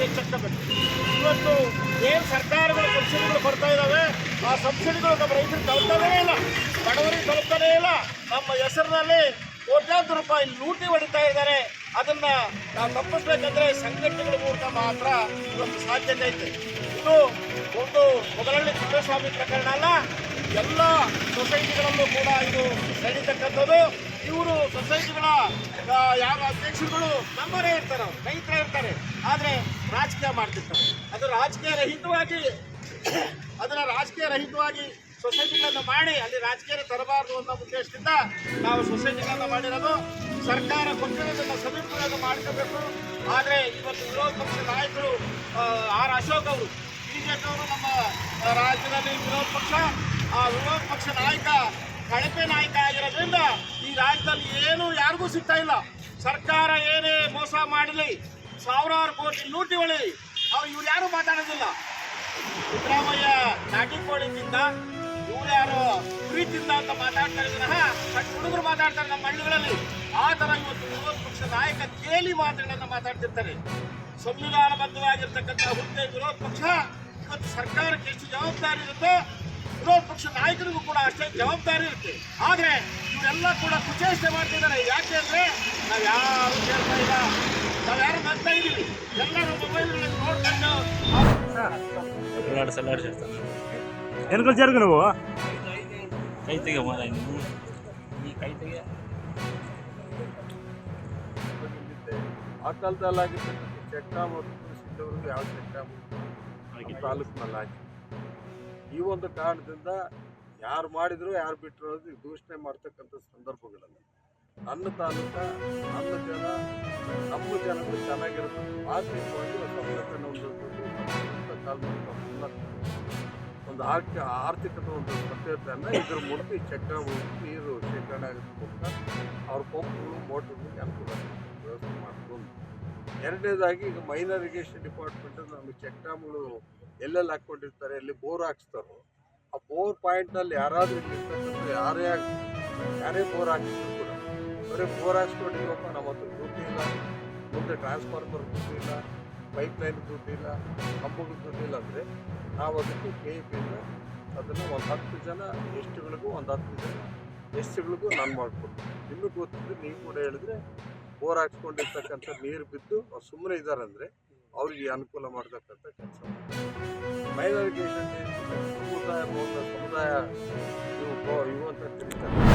ಎಚ್ಚೆತ್ತಬೇಕು. ಇವತ್ತು ಏನು ಸರ್ಕಾರಗಳು ಸಬ್ಸಿಡಿಗಳು ಕೊಡ್ತಾ ಇದ್ದಾವೆ, ಆ ಸಬ್ಸಿಡಿಗಳು ನಮ್ಮ ರೈತರಿಗೆ ತಲುಪ್ತಾನೇ ಇಲ್ಲ, ಬಡವರಿಗೆ ತಲುಪ್ತಾನೇ ಇಲ್ಲ. ನಮ್ಮ ಹೆಸರಿನಲ್ಲಿ ಕೋಟ್ಯಾಂತರ ರೂಪಾಯಿ ಲೂಟಿ ಹೊಡಿತಾ ಇದ್ದಾರೆ. ಅದನ್ನು ನಾವು ತಪ್ಪಿಸ್ಬೇಕಂದ್ರೆ ಸಂಘಟನೆಗಳ ಮೂಲಕ ಮಾತ್ರ ಇವತ್ತು ಸಾಧ್ಯತೆ ಐತೆ. ಇದು ಒಂದು ಮೊದಲನೇ ತಿಪ್ಪೇಸ್ವಾಮಿ ಪ್ರಕರಣ ಅಲ್ಲ, ಎಲ್ಲ ಸೊಸೈಟಿಗಳಲ್ಲೂ ಕೂಡ ಇದು ನಡೀತಕ್ಕಂಥದ್ದು. ಇವರು ಸೊಸೈಟಿಗಳ ಯಾವ ಅಧ್ಯಕ್ಷರುಗಳು ನಮ್ಮವರೇ ಇರ್ತಾರೆ, ರೈತರೇ ಇರ್ತಾರೆ, ಆದರೆ ರಾಜಕೀಯ ಮಾಡ್ತಿರ್ತಾರೆ. ಅದನ್ನು ರಾಜಕೀಯ ರಹಿತವಾಗಿ ಸೊಸೈಟಿಗಳನ್ನು ಮಾಡಿ ಅಲ್ಲಿ ರಾಜಕೀಯ ತರಬಾರದು ಅನ್ನೋ ಉದ್ದೇಶದಿಂದ ನಾವು ಸೊಸೈಟಿಗಳನ್ನು ಮಾಡಿರೋದು. ಸರ್ಕಾರ ಕೊಟ್ಟಿರೋದನ್ನು ಸದುಪಯೋಗ ಮಾಡ್ಕೋಬೇಕು. ಆದರೆ ಇವತ್ತು ವಿರೋಧ ಪಕ್ಷ ನಾಯಕರು ಆರ್ ಅಶೋಕ್ ಅವರು, ಬಿಜೆಪಿ ಅವರು ನಮ್ಮ ರಾಜ್ಯದಲ್ಲಿ ವಿರೋಧ ಪಕ್ಷ, ಆ ವಿರೋಧ ಪಕ್ಷ ನಾಯಕ ಕಳಪೆ ನಾಯಕ ಆಗಿರೋದ್ರಿಂದ ಈ ರಾಜ್ಯದಲ್ಲಿ ಏನು ಯಾರಿಗೂ ಸಿಗ್ತಾ ಇಲ್ಲ. ಸರ್ಕಾರ ಏನೇ ಮೋಸ ಮಾಡಲಿ, ಸಾವಿರಾರು ಕೋಟಿ ಲೂಟಿ ಹೊಳಿ, ಇವ್ರು ಯಾರು ಮಾತಾಡೋದಿಲ್ಲ. ಸಿದ್ದರಾಮಯ್ಯ ನಾಟಿ ಕೋಳಿ ತಿಂದ, ಇವ್ರು ಯಾರು ಕುರಿ ತಿಂದ ಅಂತ ಮಾತಾಡ್ತಾರೆ ವಿನಃ ಸಣ್ಣ ಹುಡುಗರು ಮಾತಾಡ್ತಾರೆ ನಮ್ಮ ಹಳ್ಳಿಗಳಲ್ಲಿ. ಆ ಥರ ಇವತ್ತು ವಿರೋಧ ಪಕ್ಷ ನಾಯಕ ಕೇಲಿ ಮಾತುಗಳನ್ನು ಮಾತಾಡ್ತಿರ್ತಾರೆ. ಸಂವಿಧಾನಬದ್ಧವಾಗಿರ್ತಕ್ಕಂಥ ಹುದ್ದೆ ವಿರೋಧ ಪಕ್ಷ. ಇವತ್ತು ಸರ್ಕಾರಕ್ಕೆ ಎಷ್ಟು ಜವಾಬ್ದಾರಿ ಇರುತ್ತೋ ವಿರೋಧ ಪಕ್ಷ ನಾಯಕರಿಗೂ ಕೂಡ ಅಷ್ಟೇ ಜವಾಬ್ದಾರಿ ಇರುತ್ತೆ. ಆದರೆ ಇವರೆಲ್ಲ ಕೂಡ ಕುಚೇಷ್ಟೆ ಮಾಡ್ತಿದ್ದಾರೆ. ಯಾಕೆ ಅಂದರೆ ನಾವು ಯಾರು ಕೇಳ್ತಾ ಇಲ್ಲ, ನಾವು ಯಾರು ಬರ್ತಾ ಇದ್ದೀವಿ, ಎಲ್ಲರೂ ಮೊಬೈಲ್ಗಳಲ್ಲಿ ನೋಡ್ಕೊಂಡು ಏನು ಕಲ್ಚಾರ ನೀವು ಕೈ ತೆಗೆ ಮಾರ ಈ ಕೈ ತೆಗೆ. ಆ ಕಾಲದಲ್ಲಾಗಿರ್ತಕ್ಕಂಥ ಚೆಕ್ ಡ್ಯಾಮ್ ಸಿದ್ದವ್ರಿಗೆ ಯಾವ ಚೆಕ್ ಡ್ಯಾಮ್ ತಾಲೂಕಿನಲ್ಲಿ ಹಾಕಿ ಈ ಒಂದು ಕಾರಣದಿಂದ ಯಾರು ಮಾಡಿದ್ರು ಯಾರು ಬಿಟ್ಟರು ಅದು ದೂಷಣೆ ಮಾಡ್ತಕ್ಕಂಥ ಸಂದರ್ಭಗಳಲ್ಲಿ ನನ್ನ ತಾಲೂಕ, ನನ್ನ ಜನ, ನಮ್ಮ ಜನಗಳು ಚೆನ್ನಾಗಿರುತ್ತೆ. ಆರ್ಥಿಕವಾಗಿ ಒಂದು ಆರ್ಥಿಕತೆ ಒಂದು ಭದ್ರತೆಯನ್ನು ಇದ್ರ ಮೂಲಕ ಈ ಚೆಕ್ ಡ್ಯಾಮ್ ನೀರು ಶೇಖರಣೆ ಆಗೋದ್ರ ಮೂಲಕ ಅವ್ರ ಪಂಪ್ಗಳು ಮೋಟ್ರುಗಳಿಗೆ ಅನುಕೂಲ ವ್ಯವಸ್ಥೆ ಮಾಡ್ಕೊಂಡು. ಎರಡನೇದಾಗಿ ಈಗ ಮೈನರ್ ಇರಿಗೇಷನ್ ಡಿಪಾರ್ಟ್ಮೆಂಟ್ ನಮಗೆ ಚೆಕ್ ಡ್ಯಾಮ್ಗಳು ಎಲ್ಲೆಲ್ಲಿ ಹಾಕ್ಕೊಂಡಿರ್ತಾರೆ, ಎಲ್ಲಿ ಬೋರ್ ಹಾಕ್ಸ್ತಾರೋ ಆ ಬೋರ್ ಪಾಯಿಂಟ್ನಲ್ಲಿ ಯಾರಾದರೂ ಇಲ್ಲಿರ್ತಕ್ಕಂಥ ಯಾರೇ ಬೋರ್ ಹಾಕಿದ್ರು ಕೂಡ ಬರೀ ಬೋರ್ ಹಾಕ್ಸ್ಕೊಂಡಿದ್ದೀವಪ್ಪ, ನಮ್ಮ ಹತ್ರ ದುಡ್ಡು ಇಲ್ಲ, ಮುಂದೆ ಟ್ರಾನ್ಸ್ಫಾರ್ಮರ್ ದುಡ್ಡು ಇಲ್ಲ, ಪೈಪ್ಲೈನ್ ದುಡ್ಡು ಇಲ್ಲ, ಕಂಬಗಳು ದುಡ್ಡು ಇಲ್ಲ ಅಂದರೆ ನಾವು ಅದಕ್ಕೆ KEBಯಿಂದ ಅದನ್ನು ಒಂದು 10 ಜನ ಎಸ್ಟಿಗಳಿಗೂ ಒಂದು 10 ಜನ ಎಸ್ಟಿಗಳಿಗೂ ನಾನು ಮಾಡಿಕೊಡ್ತೀನಿ. ನಿಮಗೆ ಗೊತ್ತಿದ್ದು ನೀವು ಕೂಡ ಹೇಳಿದ್ರೆ ಬೋರ್ ಹಾಕ್ಸ್ಕೊಂಡಿರ್ತಕ್ಕಂಥ ನೀರು ಬಿದ್ದು ಅವ್ರು ಸುಮ್ಮನೆ ಇದ್ದಾರೆ ಅಂದರೆ ಅವ್ರಿಗೆ ಅನುಕೂಲ ಮಾಡ್ತಕ್ಕಂಥ ಕೆಲಸ. ಮೈನರ್ ಇರಿಗೇಷನ್ ಸಮುದಾಯ ಇವು ಅಂತ ಕರೀತಾರೆ.